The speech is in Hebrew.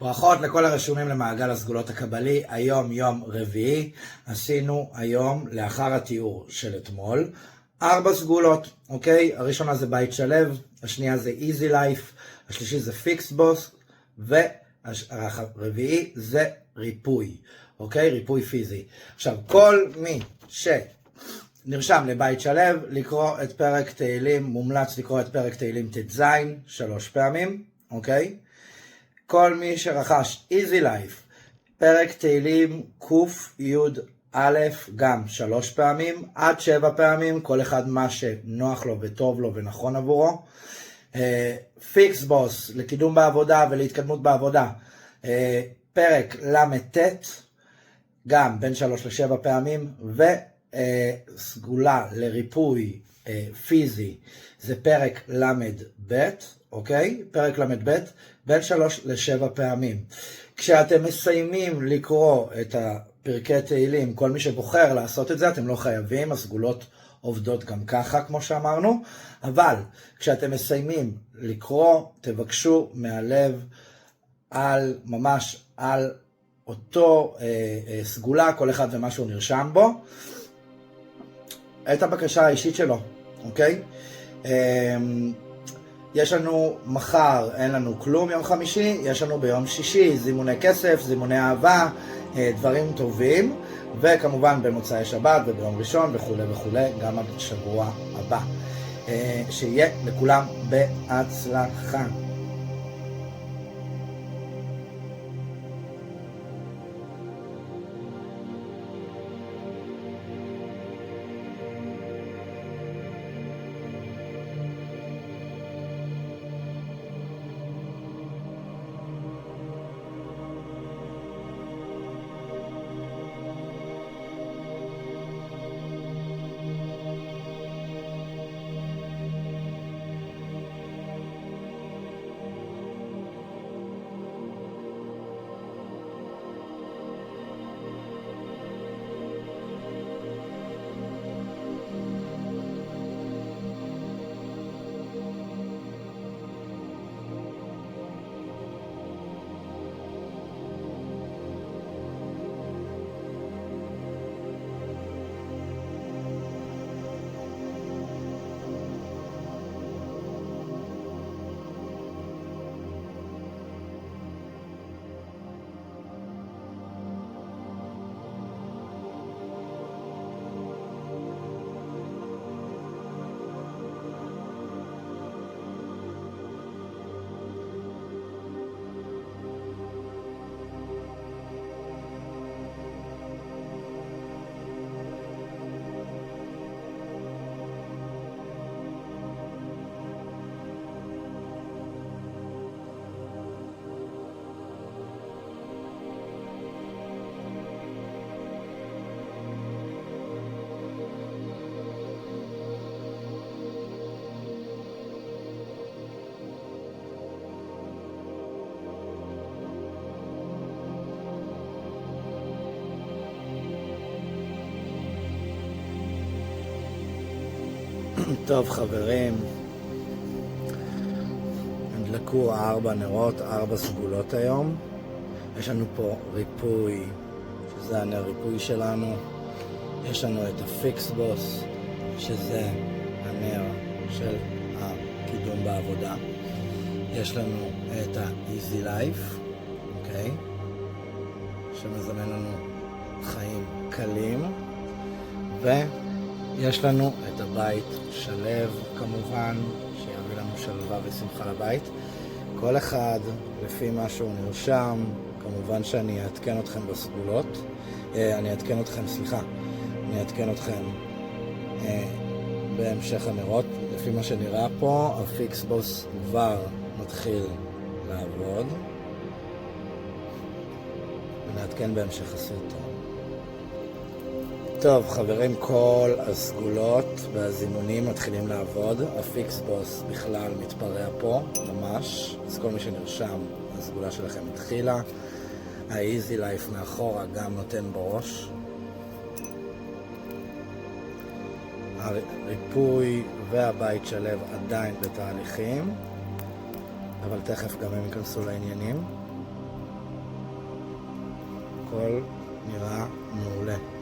ברכות לכל הרשומים למעגל הסגולות הקבלי. היום יום רביעי, עשינו היום לאחר התיאור של אתמול 4 סגולות, אוקיי? הראשונה זה בית שלב, השנייה זה Easy Life, השלישי זה Fix Boss, והרביעי זה ריפוי, אוקיי? ריפוי פיזי. עכשיו, כל מי שנרשם לבית שלב, לקרוא את פרק תהילים, מומלץ לקרוא את פרק תהילים ט"ז 3 פעמים, אוקיי? כל מי שרכש Easy Life, פרק תהילים ק"י גם 3 פעמים, עד 7 פעמים, כל אחד מה שנוח לו וטוב לו ונכון עבורו. פיקס בוס, לקידום בעבודה ולהתקדמות בעבודה, פרק ל"ט, גם בין 3 ל-7 פעמים, וסגולה לריפוי פיזי, זה פרק ל"ב, אוקיי? פרק ל"ב, בין 3 ל-7 פעמים. כשאתם מסיימים לקרוא את הפרקי תהילים, כל מי שבוחר לעשות את זה, אתם לא חייבים, הסגולות עובדות גם ככה, כמו שאמרנו, אבל כשאתם מסיימים לקרוא, תבקשו מהלב ממש על אותו סגולה, כל אחד ומה שהוא נרשם בו, את הבקשה האישית שלו, אוקיי? יש לנו מחר, אין לנו כלום יום חמישי, יש לנו ביום שישי זימוני כסף, זימוני אהבה, דברים טובים, וכמובן במוצאי שבת וביום ראשון וכו' וכו', גם בשבוע הבא. שיהיה לכולם בהצלחה. טוב חברים, נדלקו 4 נרות, 4 סגולות היום. יש לנו פה ריפוי, שזה הנר ריפוי שלנו. יש לנו את הפיקס בוס, שזה הנר של הקידום בעבודה. יש לנו את ה-Easy Life, אוקיי? שמזמן לנו חיים קלים. יש לנו את הבית שלב, כמובן, שיביא לנו שלווה ושמחה לבית. כל אחד, לפי מה שהוא נרשם, כמובן שאני אעדכן אתכם בסגולות. אני אעדכן אתכם בהמשך הנרות. לפי מה שנראה פה, הפיקס בוס כבר מתחיל לעבוד. ונעדכן בהמשך הסרטון. טוב חברים, כל הסגולות והזימונים מתחילים לעבוד. הפיקס בוס בכלל מתפרע פה ממש, אז כל מי שנרשם, הסגולה שלכם התחילה. ה-Easy Life מאחורה גם נותן בראש. הריפוי והבית שלב עדיין בתהליכים, אבל תכף גם הם ייכנסו לעניינים. הכל נראה מעולה.